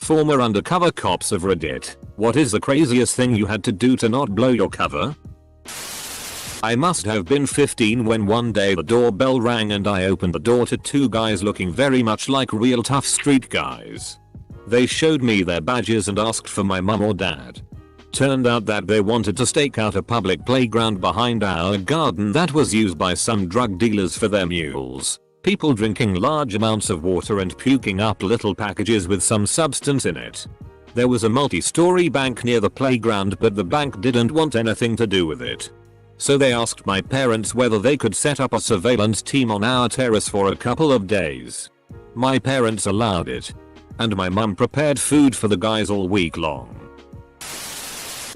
former undercover cops of Reddit, what is the craziest thing you had to do to not blow your cover? I must have been 15 when one day the doorbell rang and I opened the door to two guys looking very much like real tough street guys. They showed me their badges and asked for my mum or dad. Turned out that they wanted to stake out a public playground behind our garden that was used by some drug dealers for their mules. People drinking large amounts of water and puking up little packages with some substance in it. There was a multi-story bank near the playground, but the bank didn't want anything to do with it. So they asked my parents whether they could set up a surveillance team on our terrace for a couple of days. My parents allowed it. And my mum prepared food for the guys all week long.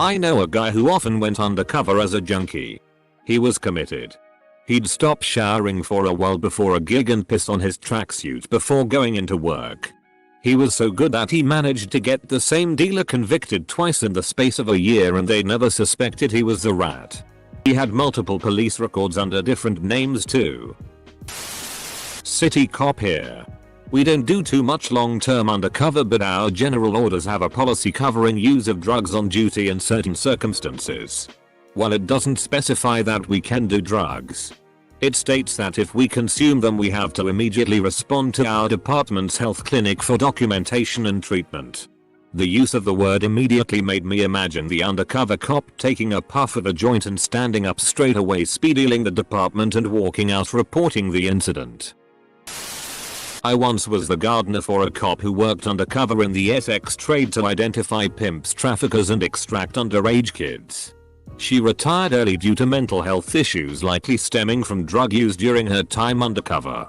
I know a guy who often went undercover as a junkie. He was committed. He'd stop showering for a while before a gig and piss on his tracksuit before going into work. He was so good that he managed to get the same dealer convicted twice in the space of a year and they never suspected he was the rat. He had multiple police records under different names too. City cop here. We don't do too much long-term undercover, but our general orders have a policy covering use of drugs on duty in certain circumstances. While it doesn't specify that we can do drugs, it states that if we consume them we have to immediately respond to our department's health clinic for documentation and treatment. The use of the word immediately made me imagine the undercover cop taking a puff of a joint and standing up straight away, speed-dealing the department and walking out reporting the incident. I once was the gardener for a cop who worked undercover in the Essex trade to identify pimps, traffickers and extract underage kids. She retired early due to mental health issues likely stemming from drug use during her time undercover.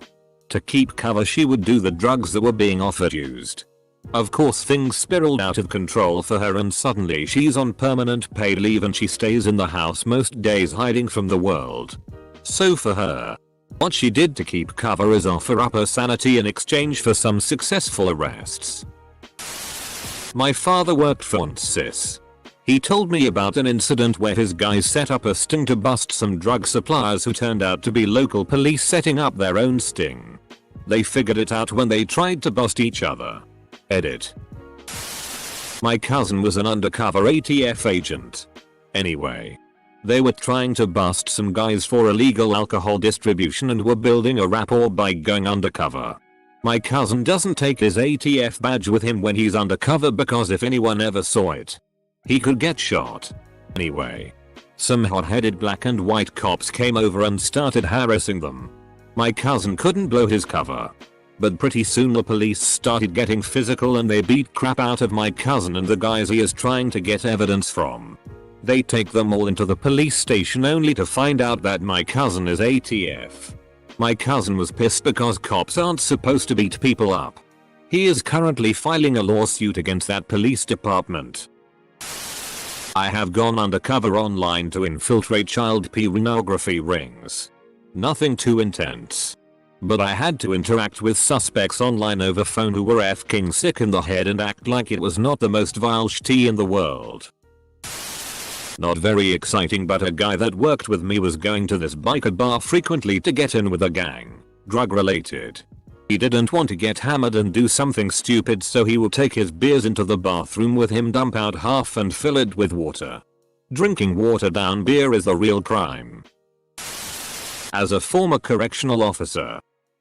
To keep cover she would do the drugs that were being offered used. Of course things spiraled out of control for her and suddenly she's on permanent paid leave and she stays in the house most days hiding from the world. So for her, what she did to keep cover is offer up her sanity in exchange for some successful arrests. My father worked for ONSIS. He told me about an incident where his guys set up a sting to bust some drug suppliers who turned out to be local police setting up their own sting. They figured it out when they tried to bust each other. Edit. My cousin was an undercover ATF agent. Anyway. They were trying to bust some guys for illegal alcohol distribution and were building a rapport by going undercover. My cousin doesn't take his ATF badge with him when he's undercover because if anyone ever saw it, he could get shot. Anyway, some hot-headed black and white cops came over and started harassing them. My cousin couldn't blow his cover. But pretty soon the police started getting physical and they beat crap out of my cousin and the guys he is trying to get evidence from. They take them all into the police station only to find out that my cousin is ATF. My cousin was pissed because cops aren't supposed to beat people up. He is currently filing a lawsuit against that police department. I have gone undercover online to infiltrate child pornography rings. Nothing too intense. But I had to interact with suspects online over phone who were f***ing sick in the head and act like it was not the most vile shit in the world. Not very exciting, but a guy that worked with me was going to this biker bar frequently to get in with a gang, drug related. He didn't want to get hammered and do something stupid, so he would take his beers into the bathroom with him, dump out half and fill it with water. Drinking watered down beer is the real crime. As a former correctional officer,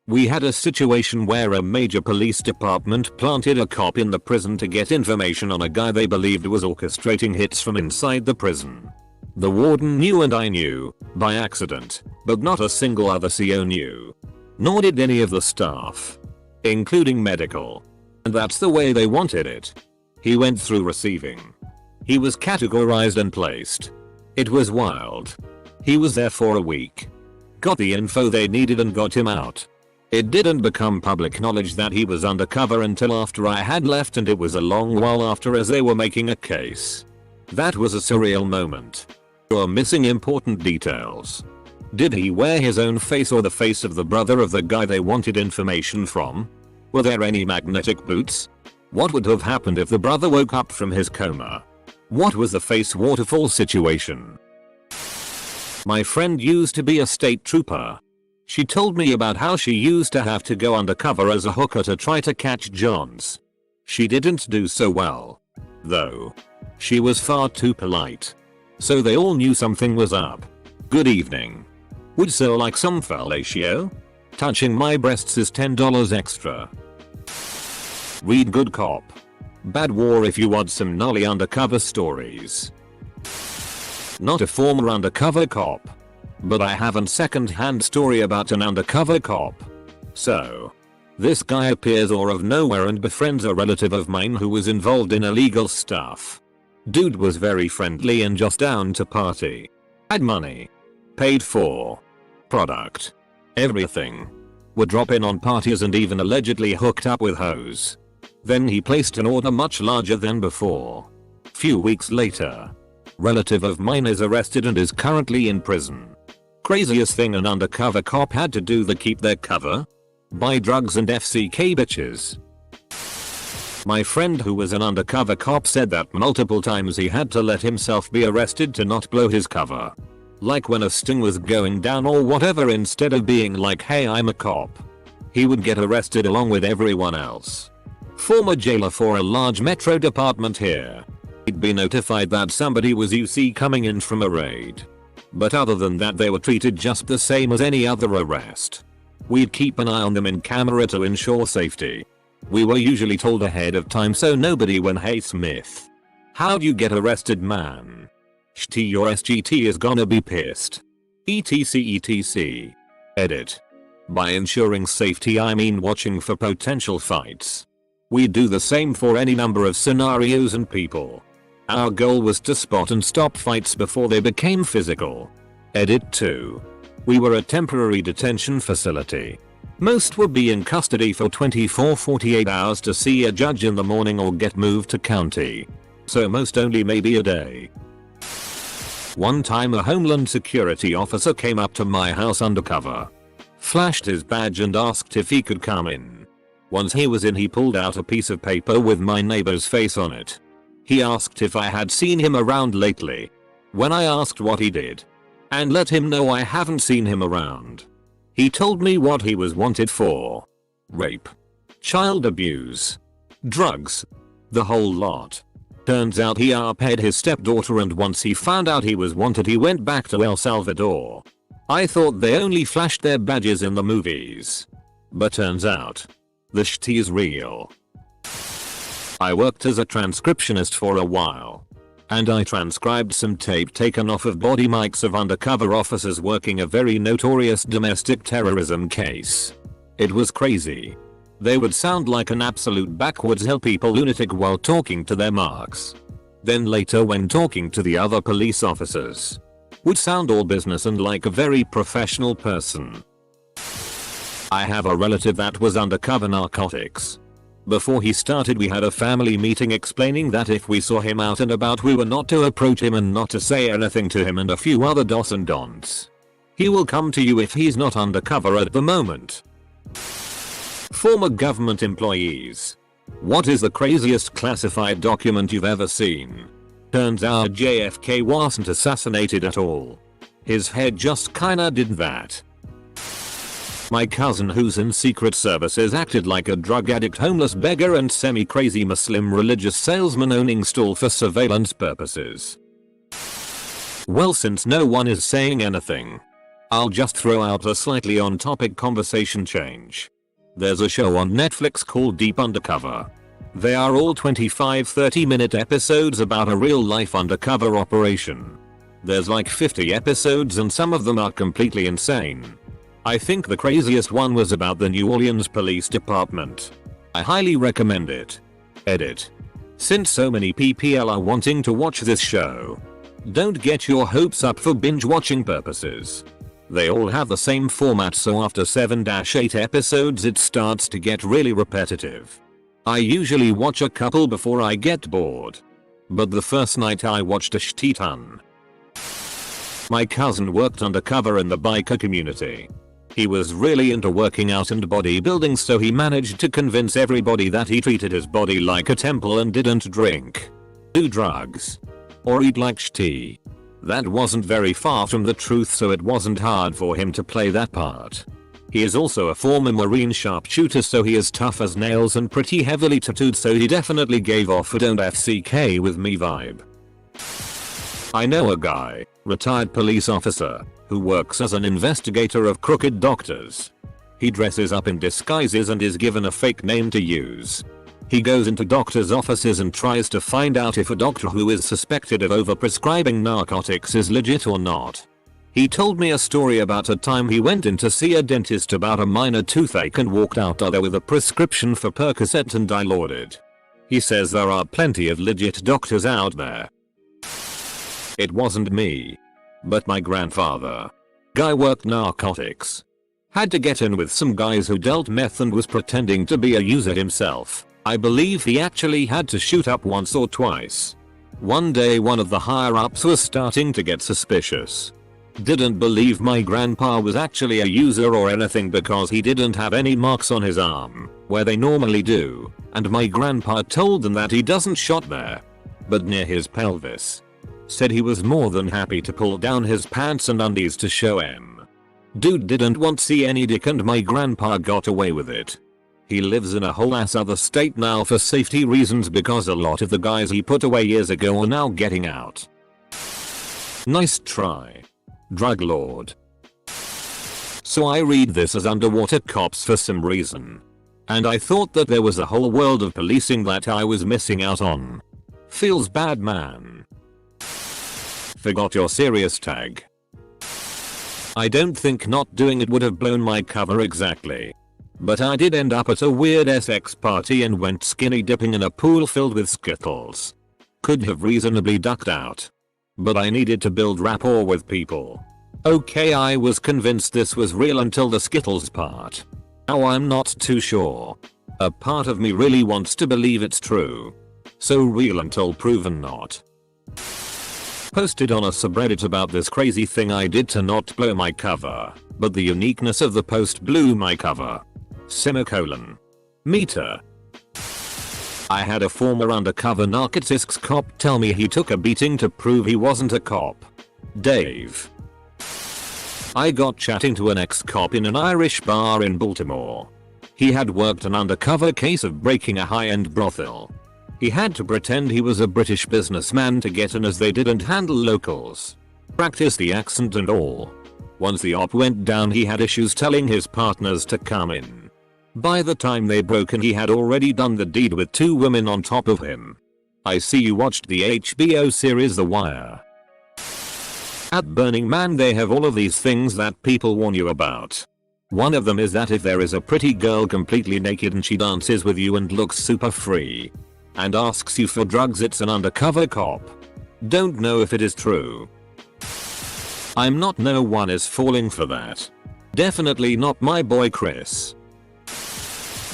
we had a situation where a major police department planted a cop in the prison to get information on a guy they believed was orchestrating hits from inside the prison. The warden knew and I knew, by accident, but not a single other CO knew. Nor did any of the staff. Including medical. And that's the way they wanted it. He went through receiving. He was categorized and placed. It was wild. He was there for a week. Got the info they needed and got him out. It didn't become public knowledge that he was undercover until after I had left, and it was a long while after as they were making a case. That was a surreal moment. You're missing important details. Did he wear his own face or the face of the brother of the guy they wanted information from? Were there any magnetic boots? What would have happened if the brother woke up from his coma? What was the face waterfall situation? My friend used to be a state trooper. She told me about how she used to have to go undercover as a hooker to try to catch Johns. She didn't do so well, though. She was far too polite. So they all knew something was up. Good evening. Would so like some fellatio? Touching my breasts is $10 extra. Read Good Cop, Bad War if you want some gnarly undercover stories. Not a former undercover cop, but I have a second-hand story about an undercover cop. So, this guy appears out of nowhere and befriends a relative of mine who was involved in illegal stuff. Dude was very friendly and just down to party. Had money. Paid for. Product. Everything. Would drop in on parties and even allegedly hooked up with hoes. Then he placed an order much larger than before. Few weeks later, relative of mine is arrested and is currently in prison. Craziest thing an undercover cop had to do to keep their cover? Buy drugs and FCK bitches. My friend who was an undercover cop said that multiple times he had to let himself be arrested to not blow his cover. Like when a sting was going down or whatever, instead of being like, hey, I'm a cop, he would get arrested along with everyone else. Former jailer for a large metro department here. He'd be notified that somebody was UC coming in from a raid. But other than that they were treated just the same as any other arrest. We'd keep an eye on them in camera to ensure safety. We were usually told ahead of time so nobody went, hey Smith, how'd you get arrested man? Shti your SGT is gonna be pissed. etc. Edit. By ensuring safety I mean watching for potential fights. We do the same for any number of scenarios and people. Our goal was to spot and stop fights before they became physical. Edit 2. We were a temporary detention facility. Most would be in custody for 24-48 hours to see a judge in the morning or get moved to county. So most only maybe a day. One time a Homeland Security officer came up to my house undercover. Flashed his badge and asked if he could come in. Once he was in he pulled out a piece of paper with my neighbor's face on it. He asked if I had seen him around lately. When I asked what he did, and let him know I haven't seen him around, he told me what he was wanted for. Rape. Child abuse. Drugs. The whole lot. Turns out he RP'd his stepdaughter and once he found out he was wanted he went back to El Salvador. I thought they only flashed their badges in the movies. But turns out, the shit is real. I worked as a transcriptionist for a while. And I transcribed some tape taken off of body mics of undercover officers working a very notorious domestic terrorism case. It was crazy. They would sound like an absolute backwards hill people lunatic while talking to their marks. Then later when talking to the other police officers, would sound all business and like a very professional person. I have a relative that was undercover narcotics. Before he started we had a family meeting explaining that if we saw him out and about we were not to approach him and not to say anything to him and a few other dos and don'ts. He will come to you if he's not undercover at the moment. Former government employees. What is the craziest classified document you've ever seen? Turns out JFK wasn't assassinated at all. His head just kinda did that. My cousin who's in secret services acted like a drug addict, homeless beggar and semi-crazy Muslim religious salesman owning stall for surveillance purposes. Well, since no one is saying anything, I'll just throw out a slightly on-topic conversation change. There's a show on Netflix called Deep Undercover. They are all 25-30 minute episodes about a real-life undercover operation. There's like 50 episodes and some of them are completely insane. I think the craziest one was about the New Orleans Police Department. I highly recommend it. Edit. Since so many people are wanting to watch this show, don't get your hopes up for binge watching purposes. They all have the same format, so after 7-8 episodes it starts to get really repetitive. I usually watch a couple before I get bored. But the first night I watched a shit ton. My cousin worked undercover in the biker community. He was really into working out and bodybuilding, so he managed to convince everybody that he treated his body like a temple and didn't drink, do drugs, or eat like shit. That wasn't very far from the truth, so it wasn't hard for him to play that part. He is also a former Marine sharpshooter, so he is tough as nails and pretty heavily tattooed, so he definitely gave off a don't FCK with me vibe. I know a guy, retired police officer, who works as an investigator of crooked doctors. He dresses up in disguises and is given a fake name to use. He goes into doctors' offices and tries to find out if a doctor who is suspected of overprescribing narcotics is legit or not. He told me a story about a time he went in to see a dentist about a minor toothache and walked out there with a prescription for Percocet and Dilaudid. He says there are plenty of legit doctors out there. It wasn't me, but my grandfather. Guy worked narcotics. Had to get in with some guys who dealt meth and was pretending to be a user himself. I believe he actually had to shoot up once or twice. One day one of the higher ups was starting to get suspicious. Didn't believe my grandpa was actually a user or anything because he didn't have any marks on his arm, where they normally do, and my grandpa told them that he doesn't shot there, but near his pelvis. Said he was more than happy to pull down his pants and undies to show him. Dude didn't want to see any dick and my grandpa got away with it. He lives in a whole ass other state now for safety reasons because a lot of the guys he put away years ago are now getting out. Nice try, drug lord. So I read this as Underwater Cops for some reason. And I thought that there was a whole world of policing that I was missing out on. Feels bad, man. Forgot your serious tag. I don't think not doing it would have blown my cover exactly. But I did end up at a weird SX party and went skinny dipping in a pool filled with Skittles. Could have reasonably ducked out. But I needed to build rapport with people. Okay, I was convinced this was real until the Skittles part. Now I'm not too sure. A part of me really wants to believe it's true. So real until proven not. Posted on a subreddit about this crazy thing I did to not blow my cover, but the uniqueness of the post blew my cover. Semicolon. Meter. I had a former undercover narcotics cop tell me he took a beating to prove he wasn't a cop. Dave. I got chatting to an ex-cop in an Irish bar in Baltimore. He had worked an undercover case of breaking a high-end brothel. He had to pretend he was a British businessman to get in as they didn't handle locals. Practice the accent and all. Once the op went down he had issues telling his partners to come in. By the time they broke in he had already done the deed with 2 women on top of him. I see you watched the HBO series The Wire. At Burning Man they have all of these things that people warn you about. One of them is that if there is a pretty girl completely naked and she dances with you and looks super free and asks you for drugs, it's an undercover cop. Don't know if it is true. I'm not, no one is falling for that. Definitely not my boy Chris.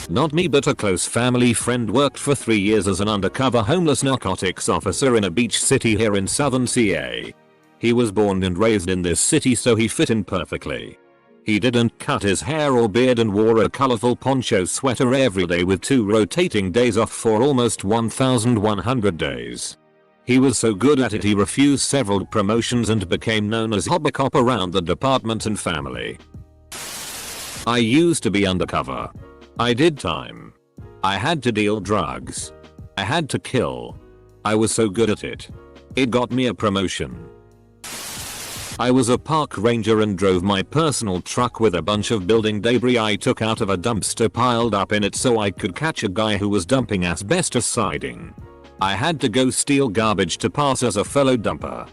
Not me, but a close family friend worked for 3 years as an undercover homeless narcotics officer in a beach city here in southern CA. He was born and raised in this city, so he fit in perfectly. He didn't cut his hair or beard and wore a colorful poncho sweater every day with 2 rotating days off for almost 1,100 days. He was so good at it he refused several promotions and became known as Hobby Cop around the department and family. I used to be undercover. I did time. I had to deal drugs. I had to kill. I was so good at it. It got me a promotion. I was a park ranger and drove my personal truck with a bunch of building debris I took out of a dumpster piled up in it so I could catch a guy who was dumping asbestos siding. I had to go steal garbage to pass as a fellow dumper.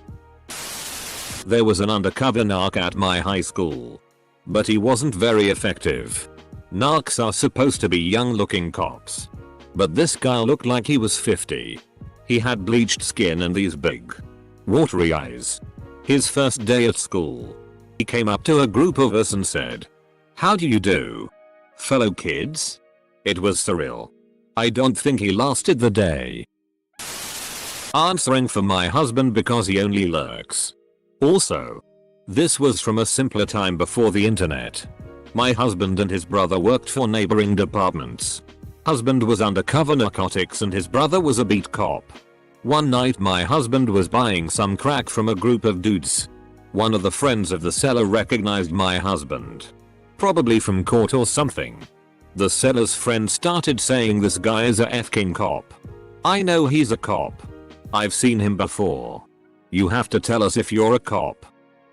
There was an undercover narc at my high school. But he wasn't very effective. Narcs are supposed to be young looking cops. But this guy looked like he was 50. He had bleached skin and these big, watery eyes. His first day at school, he came up to a group of us and said, "How do you do, fellow kids?" It was surreal. I don't think he lasted the day. Answering for my husband because he only lurks. Also, this was from a simpler time before the internet. My husband and his brother worked for neighboring departments. Husband was undercover narcotics and his brother was a beat cop. One night my husband was buying some crack from a group of dudes. One of the friends of the seller recognized my husband. Probably from court or something. The seller's friend started saying this guy is a f-king cop. I know he's a cop. I've seen him before. You have to tell us if you're a cop.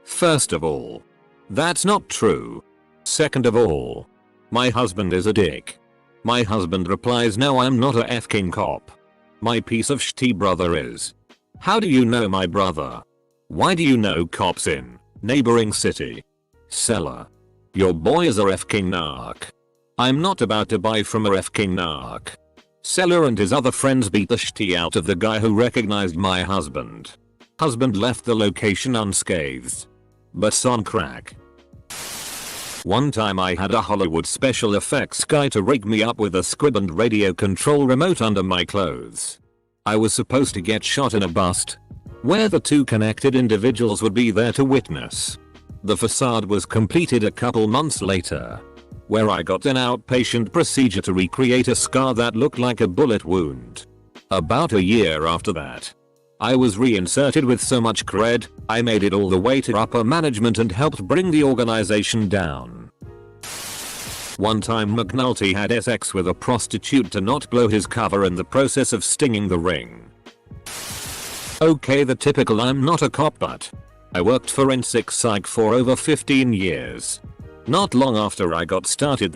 First of all, that's not true. Second of all, my husband is a dick. My husband replies, no, I'm not a f-king cop. My piece of shitty brother is. How do you know my brother? Why do you know cops in neighboring city? Seller. Your boy is a f-king narc. I'm not about to buy from a f-king narc. Seller and his other friends beat the shitty out of the guy who recognized my husband. Husband left the location unscathed. But on crack. One time I had a Hollywood special effects guy to rig me up with a squib and radio control remote under my clothes. I was supposed to get shot in a bust, where the two connected individuals would be there to witness. The facade was completed a couple months later, where I got an outpatient procedure to recreate a scar that looked like a bullet wound. About a year after that, I was reinserted with so much cred, I made it all the way to upper management and helped bring the organization down. One time McNulty had sex with a prostitute to not blow his cover in the process of stinging the ring. Okay, the typical I'm not a cop, but I worked forensic psych for over 15 years. Not long after I got started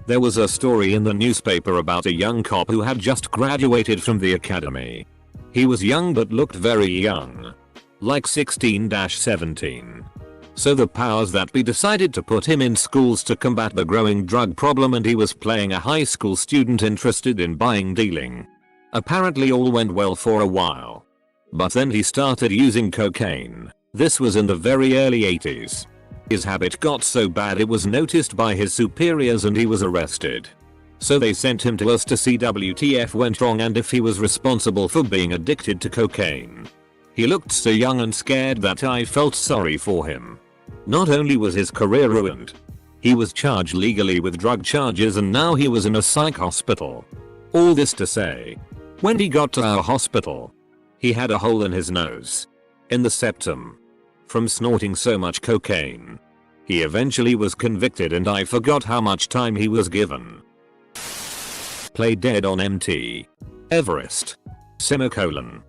there was a story in the newspaper about a young cop who had just graduated from the academy. He was young but looked very young. Like 16-17. So the powers that be decided to put him in schools to combat the growing drug problem, and he was playing a high school student interested in buying dealing. Apparently all went well for a while. But then he started using cocaine. This was in the very early 80s. His habit got so bad it was noticed by his superiors and he was arrested. So they sent him to us to see WTF went wrong and if he was responsible for being addicted to cocaine. He looked so young and scared that I felt sorry for him. Not only was his career ruined, he was charged legally with drug charges and now he was in a psych hospital. All this to say, when he got to our hospital, he had a hole in his nose. In the septum. From snorting so much cocaine. He eventually was convicted and I forgot how much time he was given. Play dead on MT. Everest. Semicolon.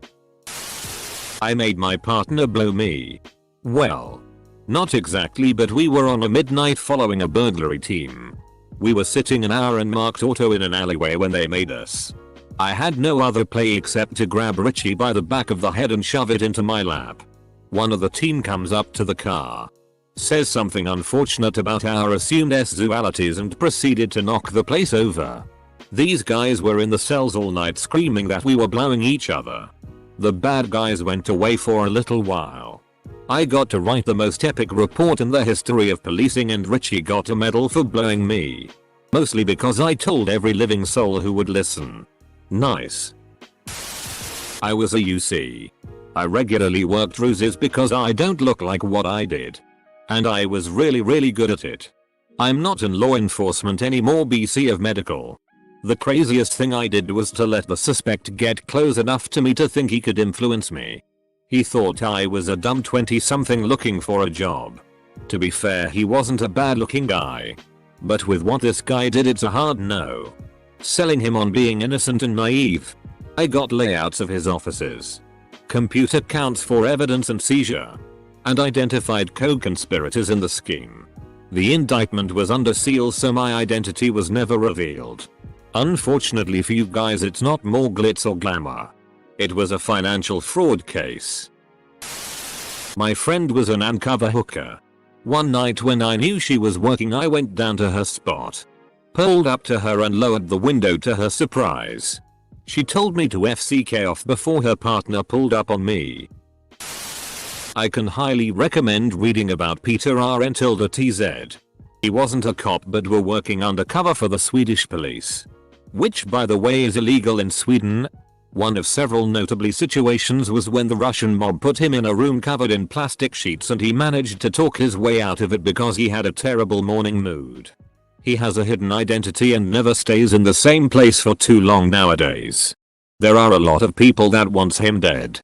I made my partner blow me. Well, not exactly, but we were on a midnight following a burglary team. We were sitting in our unmarked auto in an alleyway when they made us. I had no other play except to grab Richie by the back of the head and shove it into my lap. One of the team comes up to the car, says something unfortunate about our assumed sexualities and proceeded to knock the place over. These guys were in the cells all night screaming that we were blowing each other. The bad guys went away for a little while. I got to write the most epic report in the history of policing and Richie got a medal for blowing me. Mostly because I told every living soul who would listen. Nice. I was a UC. I regularly worked ruses because I don't look like what I did. And I was really good at it. I'm not in law enforcement anymore, BC of medical. The craziest thing I did was to let the suspect get close enough to me to think he could influence me. He thought I was a dumb 20-something looking for a job. To be fair, he wasn't a bad looking guy. But with what this guy did, it's a hard no. Selling him on being innocent and naive. I got layouts of his offices, computer counts for evidence and seizure, and identified co-conspirators in the scheme. The indictment was under seal, so my identity was never revealed. Unfortunately for you guys, it's not more glitz or glamour. It was a financial fraud case. My friend was an undercover hooker. One night when I knew she was working, I went down to her spot, pulled up to her and lowered the window. To her surprise, she told me to FCK off before her partner pulled up on me. I can highly recommend reading about Peter R. He wasn't a cop but were working undercover for the Swedish police, which by the way is illegal in Sweden. One of several notable situations was when the Russian mob put him in a room covered in plastic sheets and he managed to talk his way out of it because he had a terrible morning mood. He has a hidden identity and never stays in the same place for too long nowadays. There are a lot of people that wants him dead.